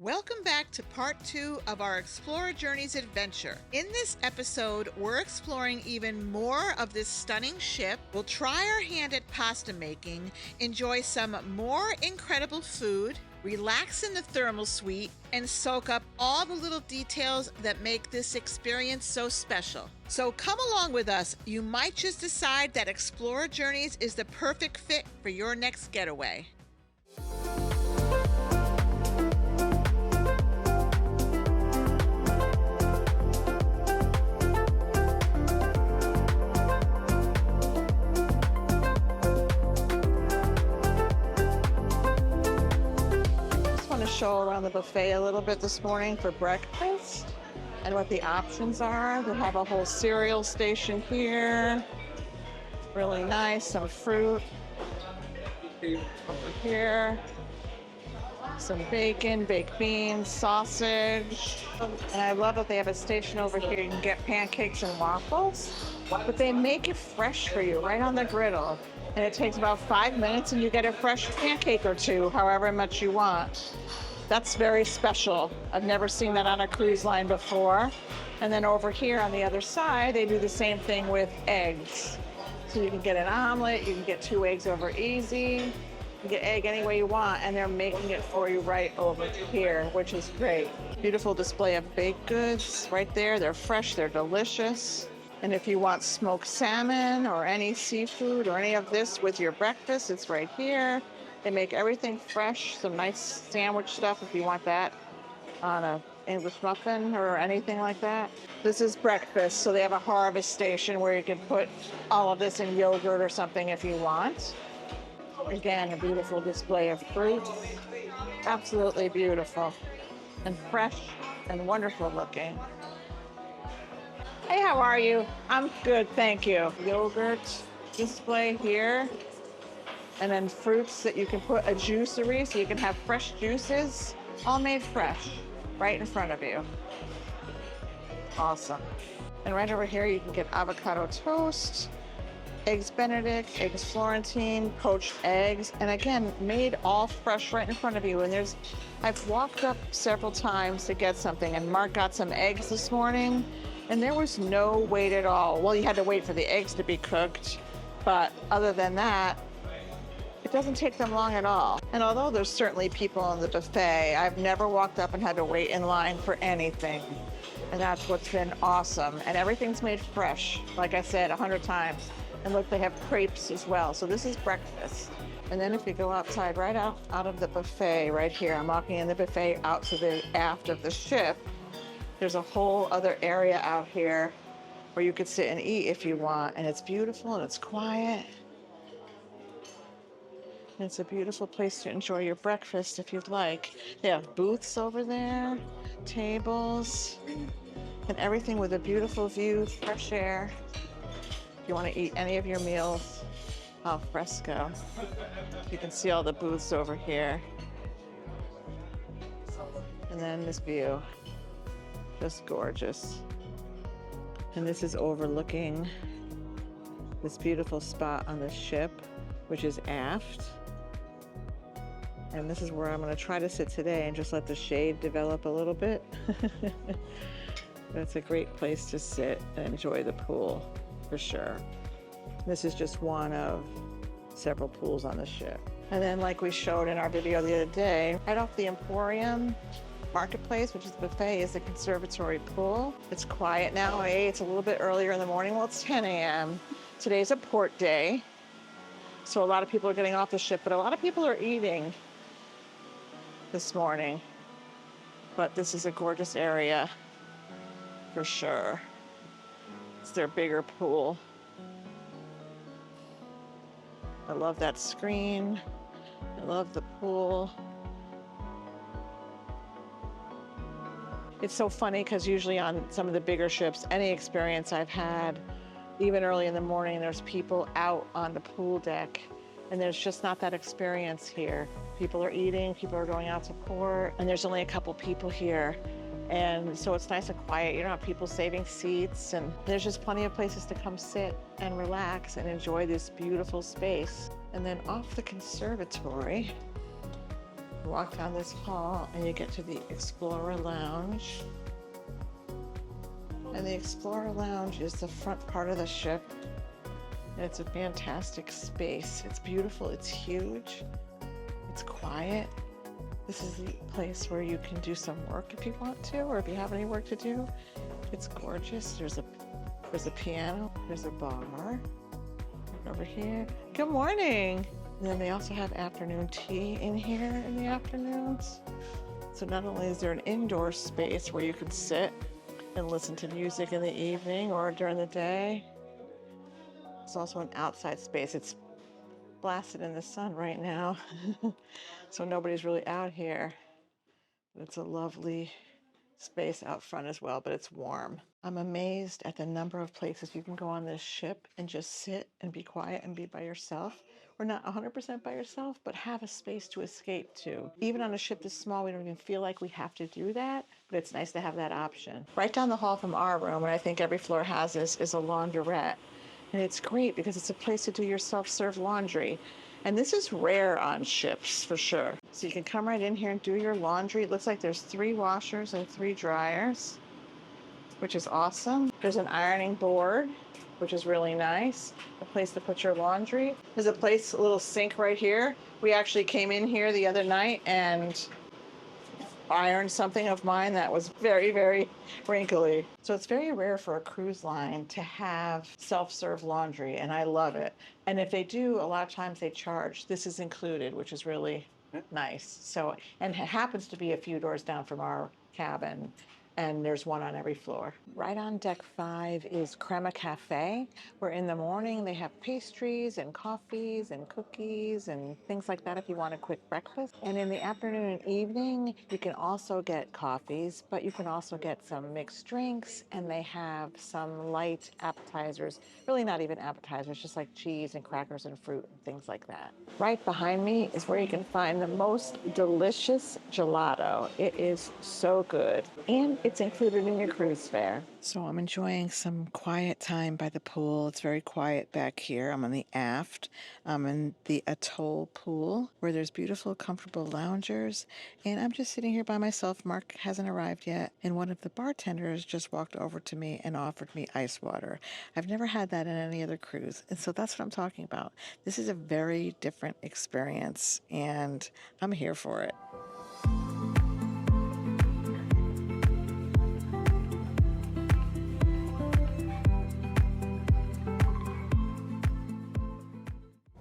Welcome back to part 2 of our Explora Journeys adventure. In this episode, we're exploring even more of this stunning ship. We'll try our hand at pasta making, enjoy some more incredible food, relax in the thermal suite, and soak up all the little details that make this experience so special. So come along with us. You might just decide that Explora Journeys is the perfect fit for your next getaway. Show around the buffet a little bit this morning for breakfast and what the options are. They have a whole cereal station here. Really nice. Some fruit over here. Some bacon, baked beans, sausage. And I love that they have a station over here. You can get pancakes and waffles, but they make it fresh for you right on the griddle. And it takes about 5 minutes and you get a fresh pancake or two, however much you want. That's very special. I've never seen that on a cruise line before. And then over here on the other side, they do the same thing with eggs. So you can get an omelet, you can get 2 eggs over easy, you can get egg any way you want, and they're making it for you right over here, which is great. Beautiful display of baked goods right there. They're fresh, they're delicious. And if you want smoked salmon or any seafood or any of this with your breakfast, it's right here. They make everything fresh, some nice sandwich stuff if you want that on a English muffin or anything like that. This is breakfast, so they have a harvest station where you can put all of this in yogurt or something if you want. Again, a beautiful display of fruit. Absolutely beautiful and fresh and wonderful looking. Hey, how are you? I'm good, thank you. Yogurt display here. And then fruits that you can put a juicery, so you can have fresh juices, all made fresh, right in front of you. Awesome. And right over here, you can get avocado toast, eggs Benedict, eggs Florentine, poached eggs, and again, made all fresh right in front of you. And I've walked up several times to get something, and Mark got some eggs this morning, and there was no wait at all. Well, you had to wait for the eggs to be cooked, but other than that, it doesn't take them long at all. And although there's certainly people on the buffet, I've never walked up and had to wait in line for anything. And that's what's been awesome. And everything's made fresh, like I said 100 times. And look, they have crepes as well. So this is breakfast. And then if you go outside, right out of the buffet, right here, I'm walking in the buffet out to the aft of the ship. There's a whole other area out here where you could sit and eat if you want. And it's beautiful and it's quiet. It's a beautiful place to enjoy your breakfast if you'd like. They have booths over there, tables, and everything with a beautiful view, fresh air. If you want to eat any of your meals al fresco, you can see all the booths over here. And then this view, just gorgeous. And this is overlooking this beautiful spot on the ship, which is aft. And this is where I'm going to try to sit today and just let the shade develop a little bit. But it's a great place to sit and enjoy the pool, for sure. This is just one of several pools on the ship. And then, like we showed in our video the other day, right off the Emporium Marketplace, which is the buffet, is the conservatory pool. It's quiet now. It's a little bit earlier in the morning. Well, it's 10 a.m. Today's a port day, so a lot of people are getting off the ship, but a lot of people are eating this morning. But this is a gorgeous area for sure. It's their bigger pool. I love that screen. I love the pool. It's so funny because usually on some of the bigger ships, any experience I've had, even early in the morning, there's people out on the pool deck, and there's just not that experience here. People are eating, people are going out to port, and there's only a couple people here. And so it's nice and quiet. You don't have people saving seats, and there's just plenty of places to come sit and relax and enjoy this beautiful space. And then off the conservatory, You walk down this hall and you get to the Explora Lounge. And the Explora Lounge is the front part of the ship. And it's a fantastic space. It's beautiful, it's huge, it's quiet. This is the place where you can do some work if you want to, or if you have any work to do. It's gorgeous. There's a piano, there's a bar over here. Good morning. And then they also have afternoon tea in here in the afternoons. So not only is there an indoor space where you can sit and listen to music in the evening or during the day, it's also an outside space. It's blasted in the sun right now, so nobody's really out here. But it's a lovely space out front as well, but it's warm. I'm amazed at the number of places you can go on this ship and just sit and be quiet and be by yourself. Or not 100% by yourself, but have a space to escape to. Even on a ship this small, we don't even feel like we have to do that, but it's nice to have that option. Right down the hall from our room, and I think every floor has this, is a laundrette. And it's great because it's a place to do your self-serve laundry. And this is rare on ships for sure. So you can come right in here and do your laundry. It looks like there's 3 washers and 3 dryers, which is awesome. There's an ironing board, which is really nice. A place to put your laundry. There's a little sink right here. We actually came in here the other night and ironed something of mine that was very, very wrinkly. So it's very rare for a cruise line to have self-serve laundry, and I love it. And if they do, a lot of times they charge. This is included, which is really nice. So, and it happens to be a few doors down from our cabin, and there's one on every floor. Right on deck 5 is Crema Cafe, where in the morning they have pastries and coffees and cookies and things like that if you want a quick breakfast. And in the afternoon and evening, you can also get coffees, but you can also get some mixed drinks, and they have some light appetizers, really not even appetizers, just like cheese and crackers and fruit and things like that. Right behind me is where you can find the most delicious gelato. It is so good, and it's included in your cruise fare. So I'm enjoying some quiet time by the pool. It's very quiet back here. I'm on the aft. I'm in the atoll pool where there's beautiful, comfortable loungers. And I'm just sitting here by myself. Mark hasn't arrived yet. And one of the bartenders just walked over to me and offered me ice water. I've never had that in any other cruise. And so that's what I'm talking about. This is a very different experience, and I'm here for it.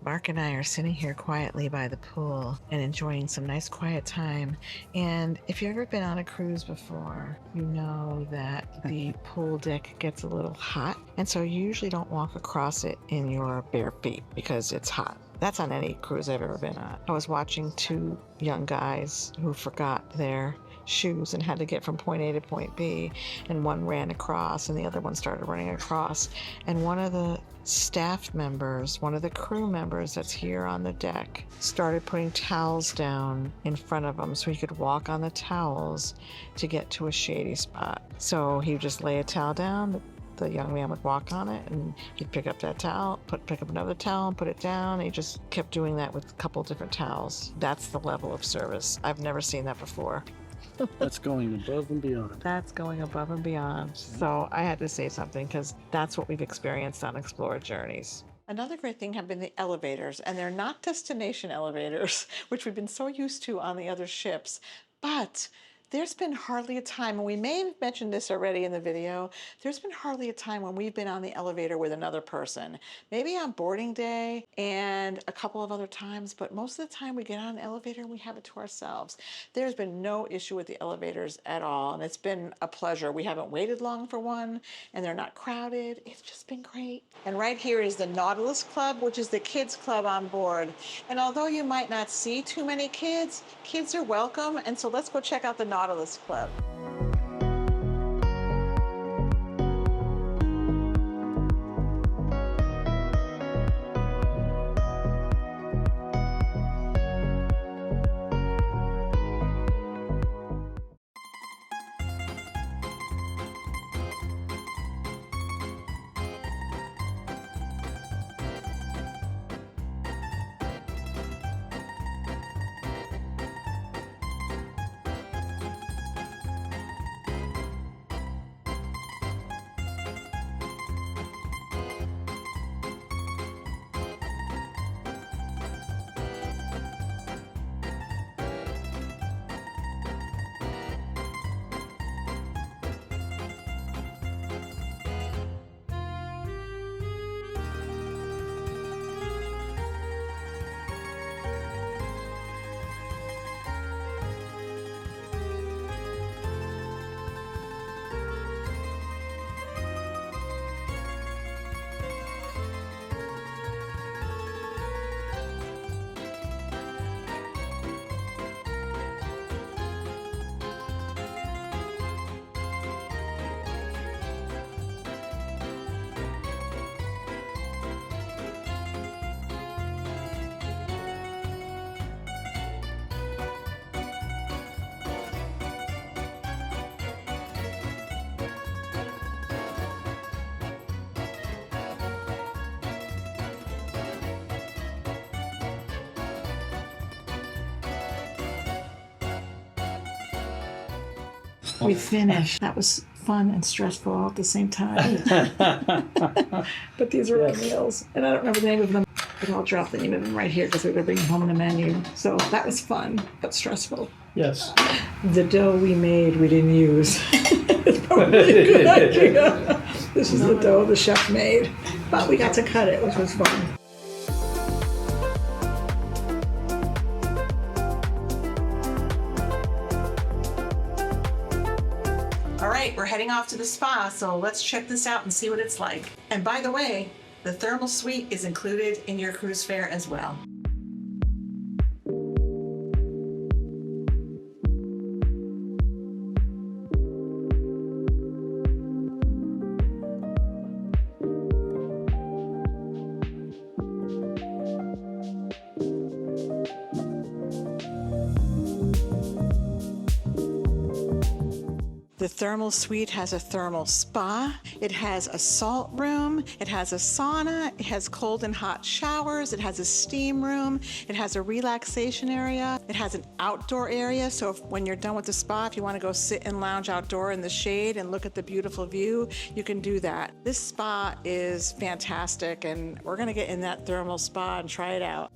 Mark and I are sitting here quietly by the pool and enjoying some nice quiet time. And if you've ever been on a cruise before, you know that the pool deck gets a little hot. And so you usually don't walk across it in your bare feet because it's hot. That's on any cruise I've ever been on. I was watching 2 young guys who forgot their shoes and had to get from point A to point B, and one ran across and the other one started running across, and one of the staff members, one of the crew members that's here on the deck, started putting towels down in front of him so he could walk on the towels to get to a shady spot. So he would just lay a towel down, the young man would walk on it, and he'd pick up that towel, pick up another towel and put it down. He just kept doing that with a couple different towels. That's the level of service. I've never seen that before. That's going above and beyond. That's going above and beyond. So I had to say something because that's what we've experienced on Explora Journeys. Another great thing have been the elevators, and they're not destination elevators, which we've been so used to on the other ships, but there's been hardly a time, and we may have mentioned this already in the video, there's been hardly a time when we've been on the elevator with another person. Maybe on boarding day and a couple of other times, but most of the time we get on an elevator and we have it to ourselves. There's been no issue with the elevators at all, and it's been a pleasure. We haven't waited long for one, and they're not crowded. It's just been great. And right here is the Nautilus Club, which is the kids club on board. And although you might not see too many kids, kids are welcome, and so let's go check out the Nautilus Club. We finished. That was fun and stressful all at the same time. But these are our meals, and I don't remember the name of them. But I'll drop the name of them right here because we're going to bring them home in the menu. So that was fun, but stressful. Yes. The dough we made, we didn't use. It's probably a good idea. This is the dough the chef made, but we got to cut it, which was fun. All right, we're heading off to the spa, so let's check this out and see what it's like. And by the way, the thermal suite is included in your cruise fare as well. The thermal suite has a thermal spa. It has a salt room. It has a sauna. It has cold and hot showers. It has a steam room. It has a relaxation area. It has an outdoor area. So when you're done with the spa, if you want to go sit and lounge outdoor in the shade and look at the beautiful view, you can do that. This spa is fantastic, and we're going to get in that thermal spa and try it out.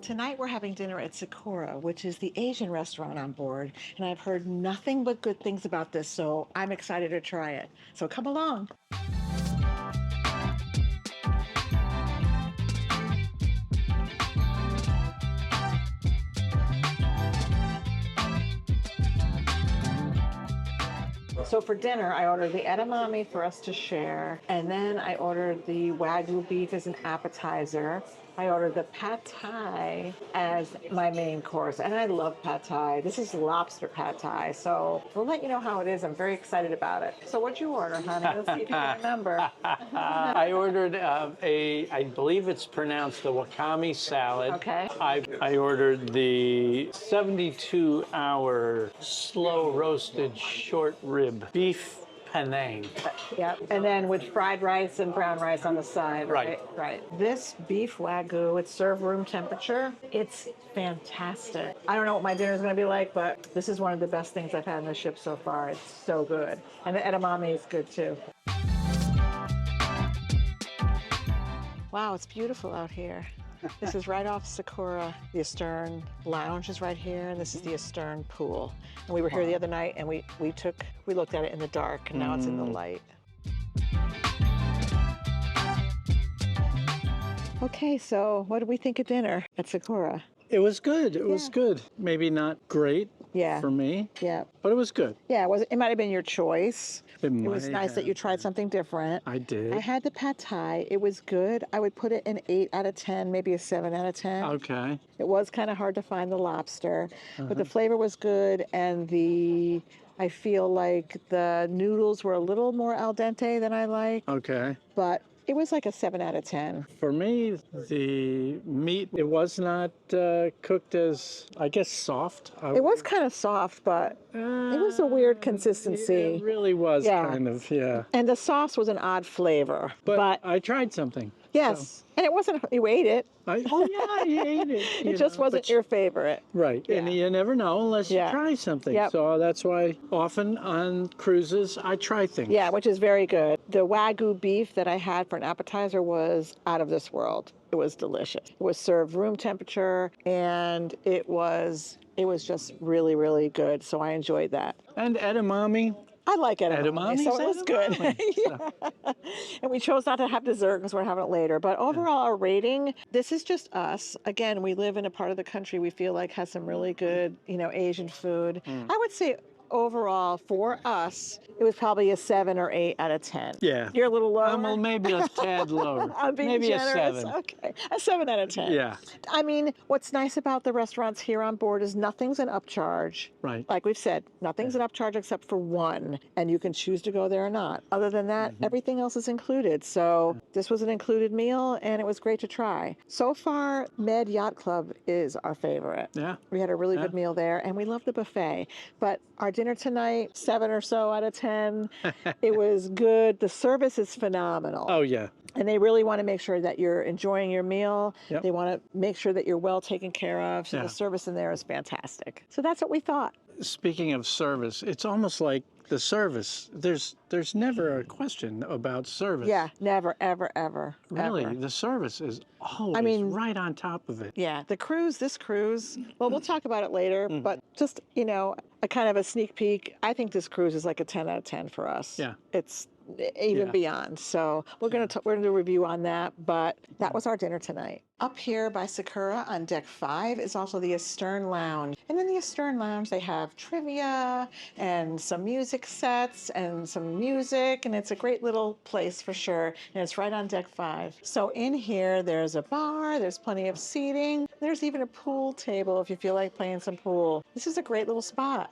Tonight we're having dinner at Sakura, which is the Asian restaurant on board, and I've heard nothing but good things about this, so I'm excited to try it. So come along. So for dinner, I ordered the edamame for us to share, and then I ordered the Wagyu beef as an appetizer. I ordered the pad thai as my main course, and I love pad thai. This is lobster pad thai, so we'll let you know how it is. I'm very excited about it. So what'd you order, honey? Let's see if you can remember. I ordered I believe it's pronounced the wakame salad. Okay. I ordered the 72-hour slow roasted short rib beef Penang. Yep. And then with fried rice and brown rice on the side. Right. Right. This beef Wagyu, it's served room temperature. It's fantastic. I don't know what my dinner is going to be like, but this is one of the best things I've had on the ship so far. It's so good. And the edamame is good too. Wow, it's beautiful out here. This is right off Sakura. The Astern lounge is right here, and this is the Astern pool. And we were here the other night, and we looked at it in the dark, and now it's in the light. Okay, so what did we think of dinner at Sakura? It was good. It was good. Maybe not great for me. Yeah. But it was good. Yeah, it might have been your choice. It was nice that you tried something different. I did. I had the pad thai. It was good. I would put it an 8 out of 10, maybe a 7 out of 10. Okay. It was kind of hard to find the lobster, but the flavor was good, and I feel like the noodles were a little more al dente than I like. Okay. But it was like a 7 out of 10. For me, the meat, it was not cooked as, I guess, soft. It was kind of soft, but it was a weird consistency. It really was kind of, yeah. And the sauce was an odd flavor. But I tried something. Yes. So. And it wasn't, you ate it. I ate it. It just wasn't your favorite. Right. Yeah. And you never know unless you try something. Yep. So that's why often on cruises, I try things. Yeah, which is very good. The Wagyu beef that I had for an appetizer was out of this world. It was delicious. It was served room temperature, and it was just really, really good. So I enjoyed that. And edamame. I like edamame, so it was good. Yeah. And we chose not to have dessert because we're having it later. But overall, our rating, this is just us. Again, we live in a part of the country we feel like has some really good, Asian food. I would say overall, for us, it was probably a 7 or 8 out of 10. Yeah. You're a little lower? Well, maybe a tad lower. I'm being Maybe generous. a 7. Okay, a 7 out of 10. Yeah. I mean, what's nice about the restaurants here on board is nothing's an upcharge. Right. Like we've said, nothing's an upcharge except for one, and you can choose to go there or not. Other than that, everything else is included. So this was an included meal, and it was great to try. So far, Med Yacht Club is our favorite. Yeah. We had a really Yeah. good meal there, and we love the buffet. But our dinner tonight, 7 or so out of 10. It was good. The service is phenomenal. Oh, yeah. And they really want to make sure that you're enjoying your meal. Yep. They want to make sure that you're well taken care of. So Yeah. the service in there is fantastic. So that's what we thought. Speaking of service, it's almost like the service. There's never a question about service. Yeah, never, ever, ever. Really, ever. the service is always right on top of it. Yeah, this cruise, well, we'll talk about it later, but just, a kind of a sneak peek. I think this cruise is like a 10 out of 10 for us. Yeah. It's even beyond. So we're going to do a review on that, but that was our dinner tonight. Up here by Sakura on deck 5 is also the Astern Lounge. And in the Astern Lounge, they have trivia and some music sets and some music, and it's a great little place for sure. And it's right on deck 5. So in here, there's a bar, there's plenty of seating. There's even a pool table if you feel like playing some pool. This is a great little spot.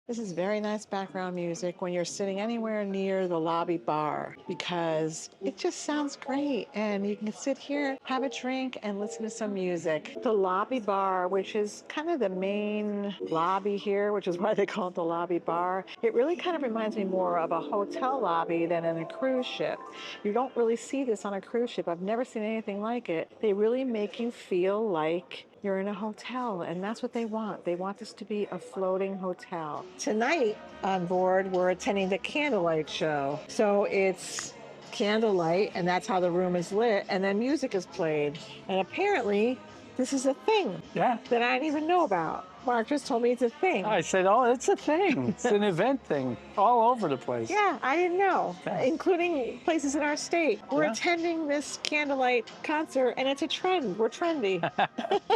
This is very nice background music when you're sitting anywhere near the lobby bar because it just sounds great and you can sit here, have a drink, and listen to some music. The lobby bar, which is kind of the main lobby here, which is why they call it the lobby bar, it really kind of reminds me more of a hotel lobby than in a cruise ship. You don't really see this on a cruise ship. I've never seen anything like it. They really make you feel like you're in a hotel, and that's what they want. They want this to be a floating hotel. Tonight on board, we're attending the candlelight show. So it's candlelight, and that's how the room is lit, and then music is played. And apparently, this is a thing Yeah. that I didn't even know about. Mark just told me it's a thing. I said, oh, it's a thing. It's an event thing all over the place. Yeah, I didn't know, Yeah. including places in our state. We're Yeah. attending this candlelight concert, and it's a trend. We're trendy.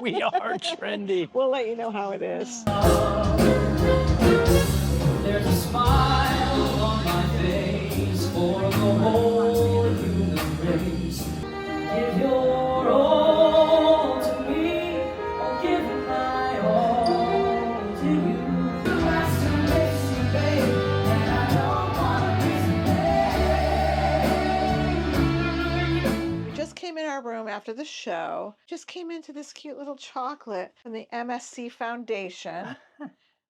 We are trendy. We'll let you know how it is. There's a smile on my face for the whole human race. Give your all to me, I'll give my all to you. The master makes you babe, and I don't wanna miss a thing. We just came in our room after the show. Just came into this cute little chocolate from the MSC Foundation.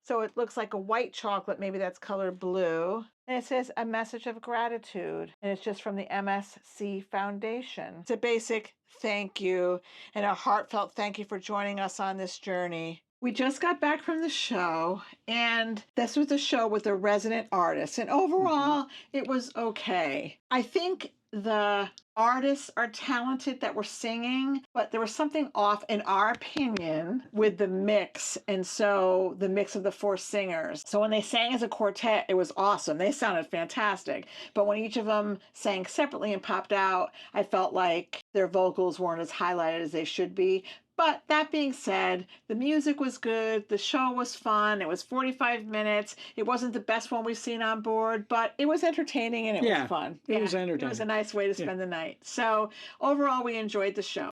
So it looks like a white chocolate, maybe that's colored blue. And it says a message of gratitude. And it's just from the MSC Foundation. It's a basic thank you and a heartfelt thank you for joining us on this journey. We just got back from the show, and this was the show with the resident artists. And overall, it was okay. I think the artists are talented that were singing, but there was something off, in our opinion, with the mix. And so the mix of the 4 singers. So when they sang as a quartet, it was awesome. They sounded fantastic. But when each of them sang separately and popped out, I felt like their vocals weren't as highlighted as they should be. But that being said, the music was good, the show was fun, it was 45 minutes, it wasn't the best one we've seen on board, but it was entertaining and it was fun. It was It entertaining. was a nice way to spend the night. So overall, we enjoyed the show.